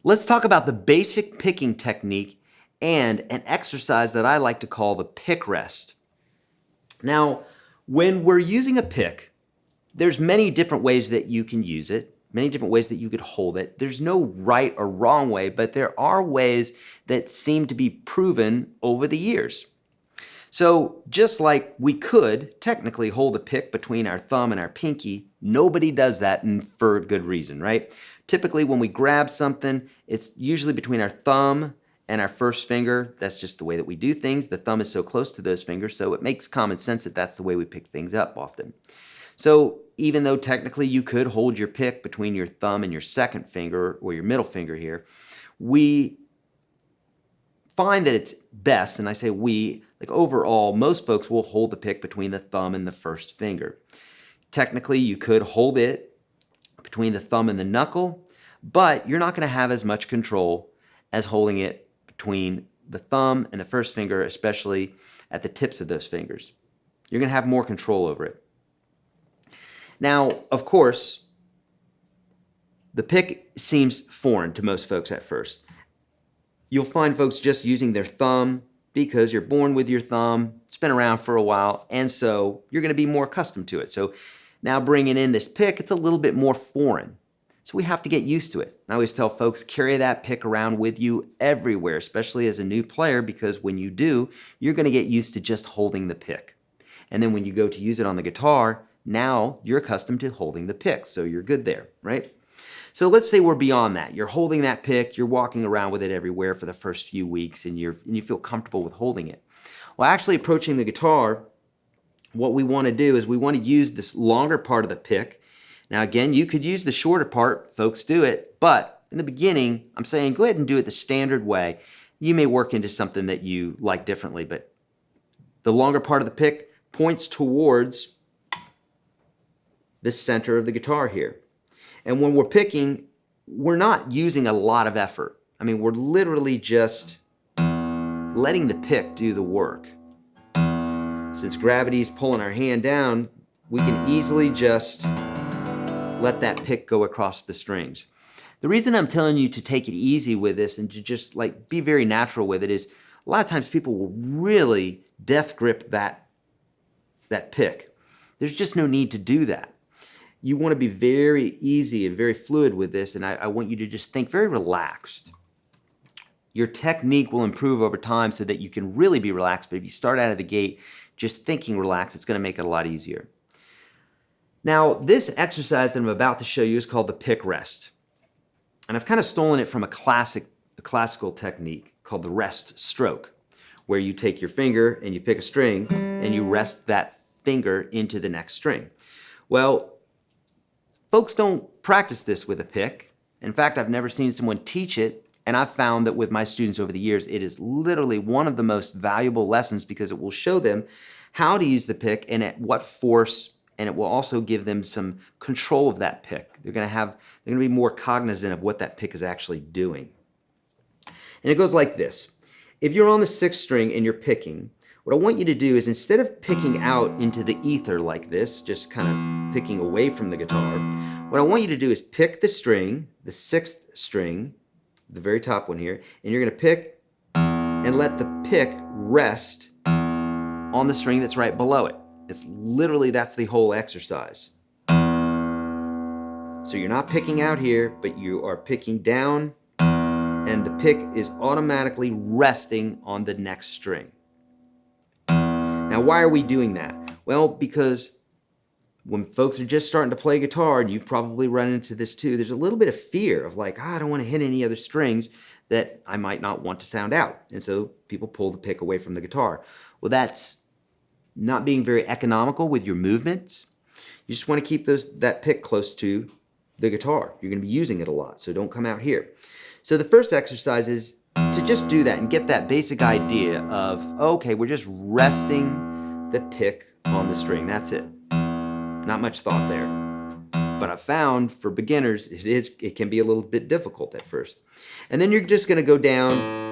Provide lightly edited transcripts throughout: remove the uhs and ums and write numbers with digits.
Let's talk about the basic picking technique and an exercise that I like to call the pick rest. Now, when we're using a pick, there's many different ways that you can use it, many different ways that you could hold it. There's no right or wrong way, but there are ways that seem to be proven over the years. So just like we could technically hold a pick between our thumb and our pinky, nobody does that, and for good reason, right? Typically when we grab something, it's usually between our thumb and our first finger. That's just the way that we do things. The thumb is so close to those fingers, so it makes common sense that that's the way we pick things up often. So even though technically you could hold your pick between your thumb and your second finger or your middle finger here, we find that it's best, and I say we, like overall, most folks will hold the pick between the thumb and the first finger. Technically, you could hold it between the thumb and the knuckle, but you're not going to have as much control as holding it between the thumb and the first finger, especially at the tips of those fingers. You're going to have more control over it. Now, of course, the pick seems foreign to most folks at first. You'll find folks just using their thumb because you're born with your thumb, it's been around for a while, and so you're going to be more accustomed to it. So now bringing in this pick, it's a little bit more foreign. So we have to get used to it. I always tell folks, carry that pick around with you everywhere, especially as a new player, because when you do, you're going to get used to just holding the pick. And then when you go to use it on the guitar, now you're accustomed to holding the pick, so you're good there, right? So let's say we're beyond that. You're holding that pick, you're walking around with it everywhere for the first few weeks, and you feel comfortable with holding it. Well, actually approaching the guitar, what we want to do is we want to use this longer part of the pick. Now again, you could use the shorter part, folks do it, but in the beginning, I'm saying go ahead and do it the standard way. You may work into something that you like differently, but the longer part of the pick points towards the center of the guitar here. And when we're picking, we're not using a lot of effort. I mean, we're literally just letting the pick do the work. Since gravity's pulling our hand down, we can easily just let that pick go across the strings. The reason I'm telling you to take it easy with this and to just like be very natural with it is a lot of times people will really death grip that pick. There's just no need to do that. You want to be very easy and very fluid with this, and I want you to just think very relaxed. Your technique will improve over time so that you can really be relaxed, but if you start out of the gate just thinking relaxed, it's going to make it a lot easier. Now, this exercise that I'm about to show you is called the pick rest. And I've kind of stolen it from a classical technique called the rest stroke, where you take your finger and you pick a string and you rest that finger into the next string. Well, folks don't practice this with a pick. In fact, I've never seen someone teach it, and I've found that with my students over the years, it is literally one of the most valuable lessons because it will show them how to use the pick and at what force, and it will also give them some control of that pick. They're going to be more cognizant of what that pick is actually doing. And it goes like this. If you're on the sixth string and you're picking, what I want you to do is instead of picking out into the ether like this, just kind of picking away from the guitar, what I want you to do is pick the string, the sixth string, the very top one here, and you're going to pick and let the pick rest on the string that's right below it. It's literally, that's the whole exercise. So you're not picking out here, but you are picking down, and the pick is automatically resting on the next string. Now, why are we doing that? Well, because when folks are just starting to play guitar, and you've probably run into this too, there's a little bit of fear of like, I don't want to hit any other strings that I might not want to sound out. And so people pull the pick away from the guitar. Well, that's not being very economical with your movements. You just want to keep that pick close to the guitar. You're going to be using it a lot, so don't come out here. So the first exercise is to just do that and get that basic idea of, okay, we're just resting the pick on the string. That's it. Not much thought there. But I've found for beginners, it can be a little bit difficult at first. And then you're just going to go down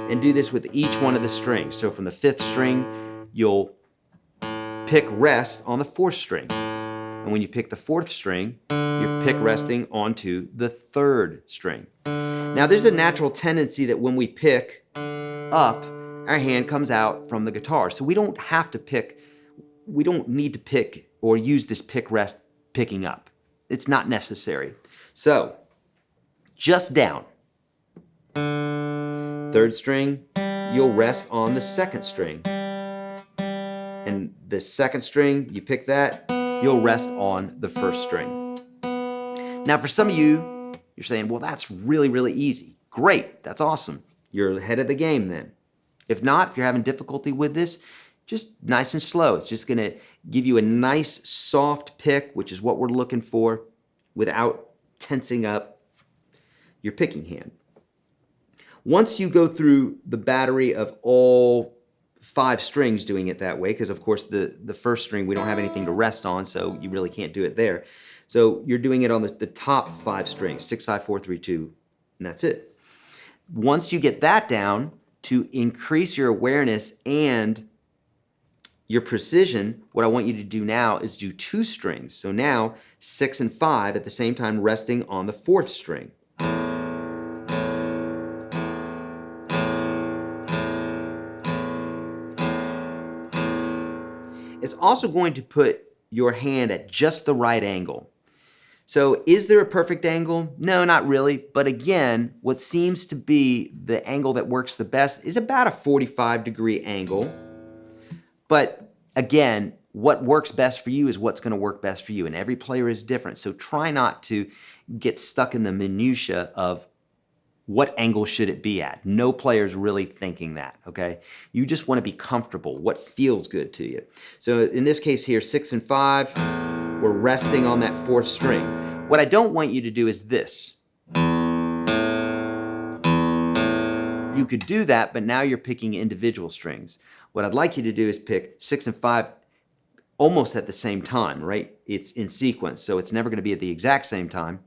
and do this with each one of the strings. So from the fifth string, you'll pick rest on the fourth string. And when you pick the fourth string, your pick resting onto the third string. Now there's a natural tendency that when we pick up, our hand comes out from the guitar. So we don't have to pick, we don't need to pick or use this pick rest picking up. It's not necessary. So just down. Third string, you'll rest on the second string. And the second string, you pick that, you'll rest on the first string. Now for some of you, you're saying, well, that's really, really easy. Great, that's awesome. You're ahead of the game then. If not, if you're having difficulty with this, just nice and slow. It's just gonna give you a nice soft pick, which is what we're looking for, without tensing up your picking hand. Once you go through the battery of all 5 strings doing it that way, because of course the first string we don't have anything to rest on, so you really can't do it there. So you're doing it on the top 5 strings, 6, 5, 4, 3, 2, and that's it. Once you get that down, to increase your awareness and your precision, what I want you to do now is do 2 strings. So now 6 and 5 at the same time resting on the 4th string. It's also going to put your hand at just the right angle. So is there a perfect angle? No, not really. But again, what seems to be the angle that works the best is about a 45-degree angle. But again, what works best for you is what's going to work best for you. And every player is different. So try not to get stuck in the minutia of what angle should it be at. No player's really thinking that, okay? You just want to be comfortable, what feels good to you. So in this case here, 6 and 5, we're resting on that 4th string. What I don't want you to do is this. You could do that, but now you're picking individual strings. What I'd like you to do is pick 6 and 5 almost at the same time, right? It's in sequence, so it's never going to be at the exact same time,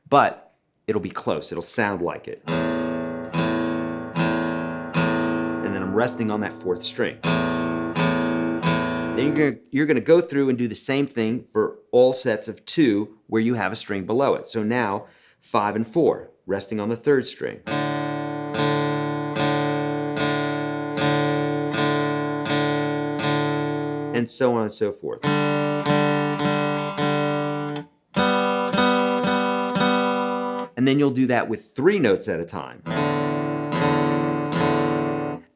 but it'll be close. It'll sound like it. And then I'm resting on that 4th string. Then you're going to go through and do the same thing for all sets of 2 where you have a string below it. So now 5 and 4, resting on the 3rd string. And so on and so forth. And then you'll do that with 3 notes at a time.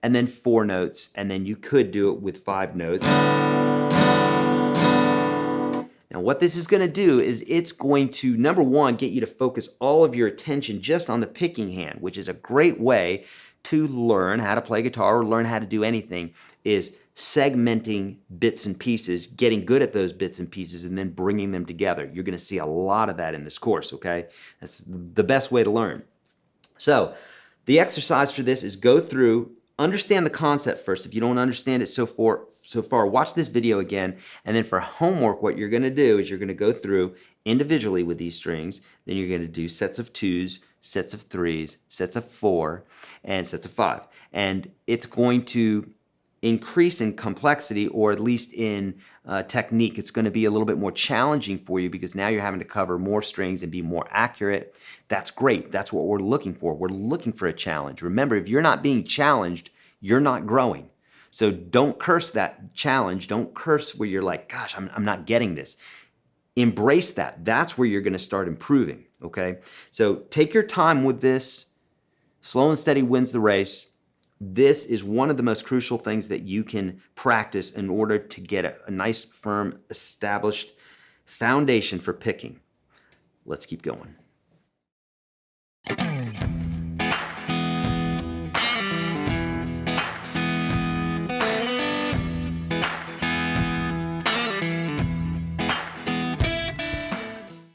And then 4 notes, and then you could do it with 5 notes. Now what this is going to do is it's going to, number one, get you to focus all of your attention just on the picking hand, which is a great way to learn how to play guitar or learn how to do anything, is segmenting bits and pieces, getting good at those bits and pieces, and then bringing them together. You're going to see a lot of that in this course, okay? That's the best way to learn. So the exercise for this is go through, understand the concept first. If you don't understand it so far, watch this video again, and then for homework, what you're going to do is you're going to go through individually with these strings, then you're going to do sets of 2s, sets of 3s, sets of 4, and sets of 5. And it's going to increase in complexity, or at least in technique. It's going to be a little bit more challenging for you because now you're having to cover more strings and be more accurate. That's great. That's what we're looking for. We're looking for a challenge. Remember, if you're not being challenged, you're not growing. So don't curse that challenge. Don't curse where you're like, gosh, I'm not getting this. Embrace that. That's where you're going to start improving, okay? So take your time with this. Slow and steady wins the race. This is one of the most crucial things that you can practice in order to get a nice, firm, established foundation for picking. Let's keep going.